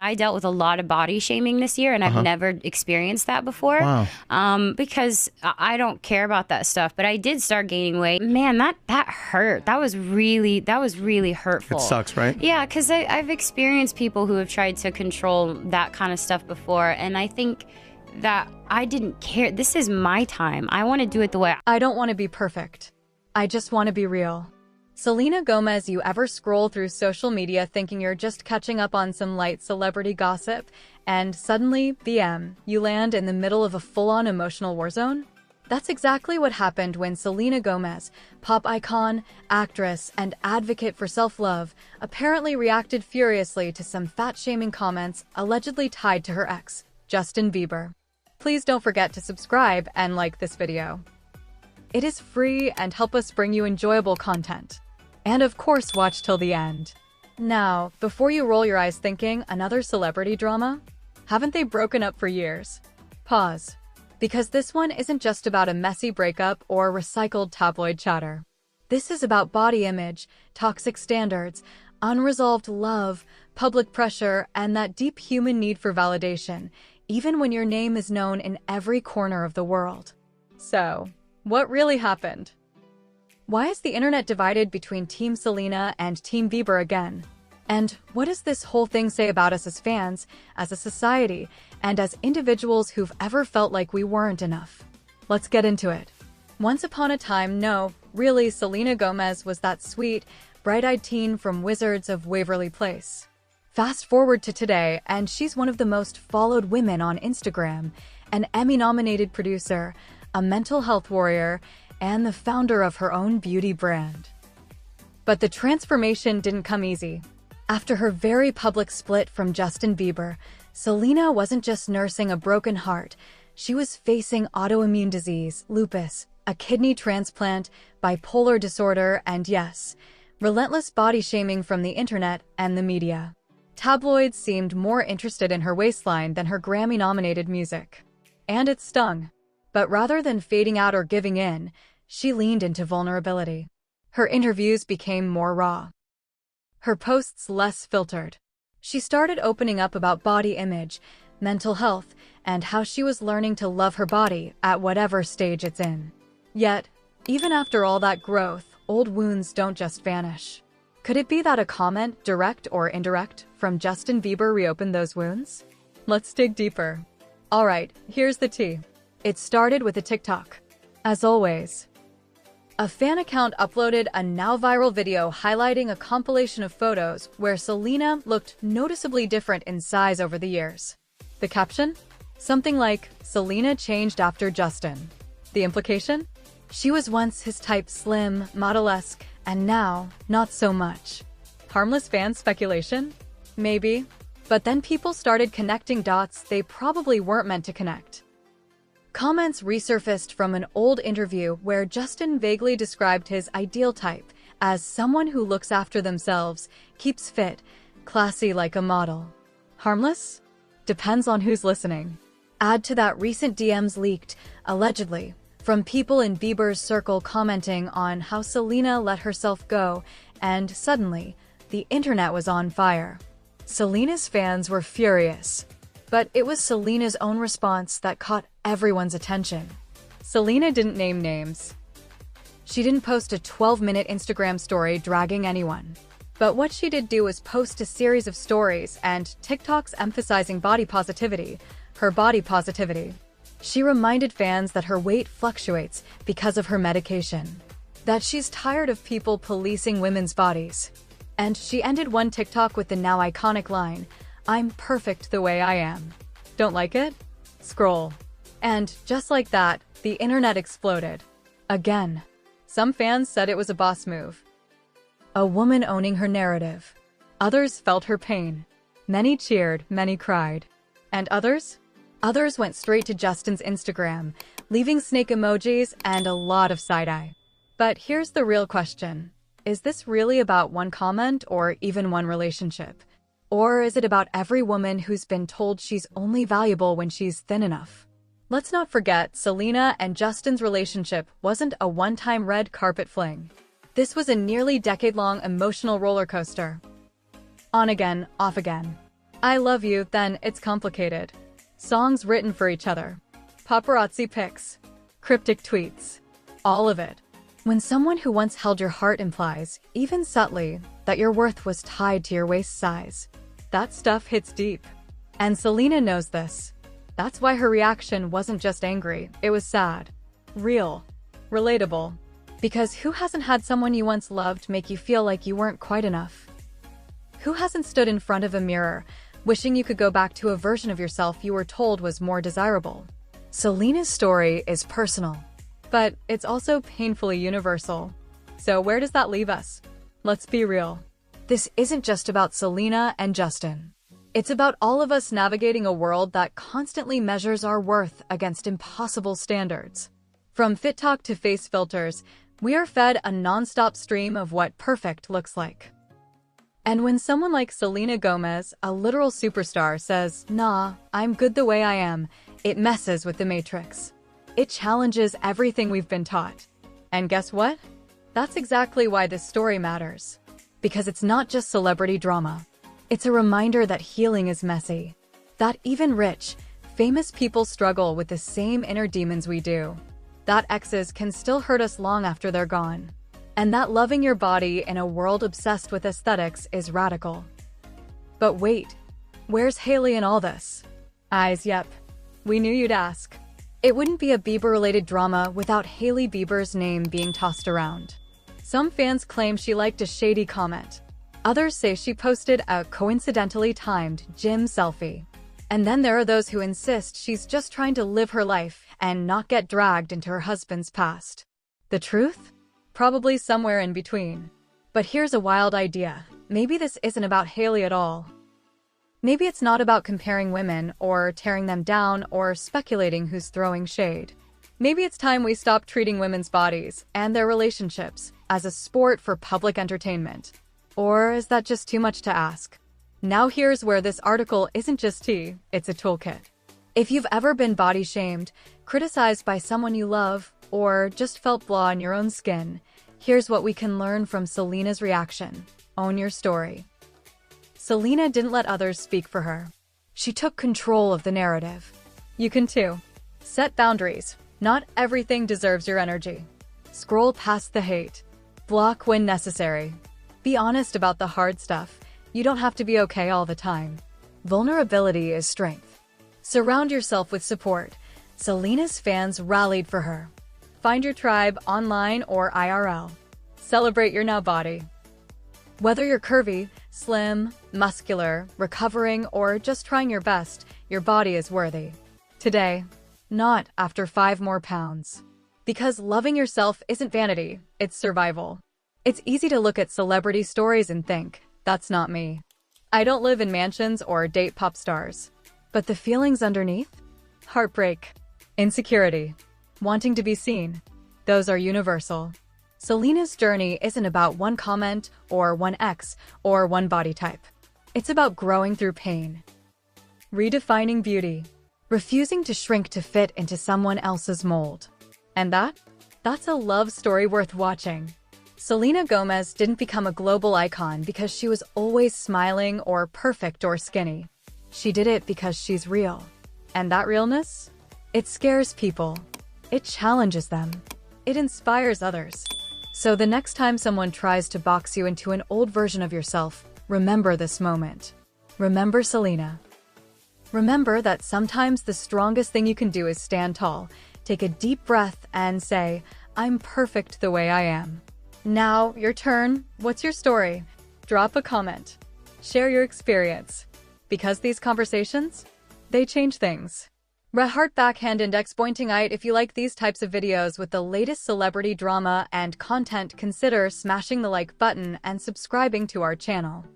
I dealt with a lot of body shaming this year, and I've never experienced that before. Wow. Because I don't care about that stuff. But I did start gaining weight. Man, that hurt. That was really hurtful. It sucks, right? Yeah, because I've experienced people who have tried to control that kind of stuff before, and I think that I didn't care. This is my time. I want to do it the way I don't want to be perfect. I just want to be real. Selena Gomez, you ever scroll through social media thinking you're just catching up on some light celebrity gossip, and suddenly, BM, you land in the middle of a full-on emotional war zone? That's exactly what happened when Selena Gomez, pop icon, actress, and advocate for self-love, apparently reacted furiously to some fat-shaming comments allegedly tied to her ex, Justin Bieber. Please don't forget to subscribe and like this video. It is free and help us bring you enjoyable content. And of course, watch till the end. Now, before you roll your eyes thinking, another celebrity drama? Haven't they broken up for years? Pause. Because this one isn't just about a messy breakup or recycled tabloid chatter. This is about body image, toxic standards, unresolved love, public pressure, and that deep human need for validation, even when your name is known in every corner of the world. So, what really happened? Why is the internet divided between Team Selena and Team Bieber again? And what does this whole thing say about us as fans, as a society, and as individuals who've ever felt like we weren't enough? Let's get into it. Once upon a time, no, really, Selena Gomez was that sweet, bright-eyed teen from Wizards of Waverly Place. Fast forward to today, and she's one of the most followed women on Instagram, an Emmy-nominated producer, a mental health warrior, and the founder of her own beauty brand. But the transformation didn't come easy. After her very public split from Justin Bieber, Selena wasn't just nursing a broken heart, she was facing autoimmune disease, lupus, a kidney transplant, bipolar disorder, and yes, relentless body shaming from the internet and the media. Tabloids seemed more interested in her waistline than her Grammy-nominated music. And it stung. But rather than fading out or giving in, she leaned into vulnerability. Her interviews became more raw. Her posts less filtered. She started opening up about body image, mental health, and how she was learning to love her body at whatever stage it's in. Yet, even after all that growth, old wounds don't just vanish. Could it be that a comment, direct or indirect, from Justin Bieber reopened those wounds? Let's dig deeper. Alright, here's the tea. It started with a TikTok. As always, a fan account uploaded a now-viral video highlighting a compilation of photos where Selena looked noticeably different in size over the years. The caption? Something like, Selena changed after Justin. The implication? She was once his type slim, model-esque, and now, not so much. Harmless fan speculation? Maybe. But then people started connecting dots they probably weren't meant to connect. Comments resurfaced from an old interview where Justin vaguely described his ideal type as someone who looks after themselves, keeps fit, classy like a model. Harmless? Depends on who's listening. Add to that recent DMs leaked, allegedly, from people in Bieber's circle commenting on how Selena let herself go, and suddenly, the internet was on fire. Selena's fans were furious. But it was Selena's own response that caught everyone's attention. Selena didn't name names. She didn't post a 12-minute Instagram story dragging anyone. But what she did do was post a series of stories and TikToks emphasizing body positivity, her body positivity. She reminded fans that her weight fluctuates because of her medication, that she's tired of people policing women's bodies. And she ended one TikTok with the now iconic line, "I'm perfect the way I am." Don't like it? Scroll. And just like that, the internet exploded. Again. Some fans said it was a boss move. A woman owning her narrative. Others felt her pain. Many cheered, many cried. And others? Others went straight to Justin's Instagram, leaving snake emojis and a lot of side-eye. But here's the real question. Is this really about one comment or even one relationship? Or is it about every woman who's been told she's only valuable when she's thin enough? Let's not forget, Selena and Justin's relationship wasn't a one-time red carpet fling. This was a nearly decade-long emotional roller coaster. On again, off again. I love you, then it's complicated. Songs written for each other. Paparazzi pics. Cryptic tweets. All of it. When someone who once held your heart implies, even subtly, that your worth was tied to your waist size, that stuff hits deep. And Selena knows this. That's why her reaction wasn't just angry, it was sad. Real. Relatable. Because who hasn't had someone you once loved make you feel like you weren't quite enough? Who hasn't stood in front of a mirror, wishing you could go back to a version of yourself you were told was more desirable? Selena's story is personal, but it's also painfully universal. So where does that leave us? Let's be real. This isn't just about Selena and Justin. It's about all of us navigating a world that constantly measures our worth against impossible standards. From fit talk to face filters, we are fed a non-stop stream of what perfect looks like. And when someone like Selena Gomez, a literal superstar, says, "Nah, I'm good the way I am," it messes with the matrix. It challenges everything we've been taught. And guess what? That's exactly why this story matters. Because it's not just celebrity drama. It's a reminder that healing is messy. That even rich, famous people struggle with the same inner demons we do. That exes can still hurt us long after they're gone. And that loving your body in a world obsessed with aesthetics is radical. But wait, where's Hailey in all this? Yep. We knew you'd ask. It wouldn't be a Bieber-related drama without Hailey Bieber's name being tossed around. Some fans claim she liked a shady comment. Others say she posted a coincidentally timed gym selfie. And then there are those who insist she's just trying to live her life and not get dragged into her husband's past. The truth? Probably somewhere in between. But here's a wild idea. Maybe this isn't about Hailey at all. Maybe it's not about comparing women or tearing them down or speculating who's throwing shade. Maybe it's time we stop treating women's bodies and their relationships as a sport for public entertainment. Or is that just too much to ask? Now here's where this article isn't just tea, it's a toolkit. If you've ever been body shamed, criticized by someone you love, or just felt flaw in your own skin, here's what we can learn from Selena's reaction. Own your story. Selena didn't let others speak for her. She took control of the narrative. You can too. Set boundaries. Not everything deserves your energy. Scroll past the hate. Block when necessary. Be honest about the hard stuff. You don't have to be okay all the time. Vulnerability is strength. Surround yourself with support. Selena's fans rallied for her. Find your tribe online or IRL. Celebrate your now body. Whether you're curvy, slim, muscular, recovering, or just trying your best, your body is worthy. Today, not after 5 more pounds. Because loving yourself isn't vanity, it's survival. It's easy to look at celebrity stories and think, that's not me. I don't live in mansions or date pop stars. But the feelings underneath? Heartbreak, insecurity, wanting to be seen. Those are universal. Selena's journey isn't about one comment or one ex or one body type. It's about growing through pain. Redefining beauty. Refusing to shrink to fit into someone else's mold. And that's a love story worth watching. Selena Gomez didn't become a global icon because she was always smiling or perfect or skinny. She did it because she's real. And that realness? It scares people. It challenges them. It inspires others. So the next time someone tries to box you into an old version of yourself, remember this moment. Remember Selena. Remember that sometimes the strongest thing you can do is stand tall, take a deep breath, and say, "I'm perfect the way I am." Now, your turn. What's your story? Drop a comment. Share your experience. Because these conversations, they change things. Heart backhand index pointing out. If you like these types of videos with the latest celebrity drama and content, consider smashing the like button and subscribing to our channel.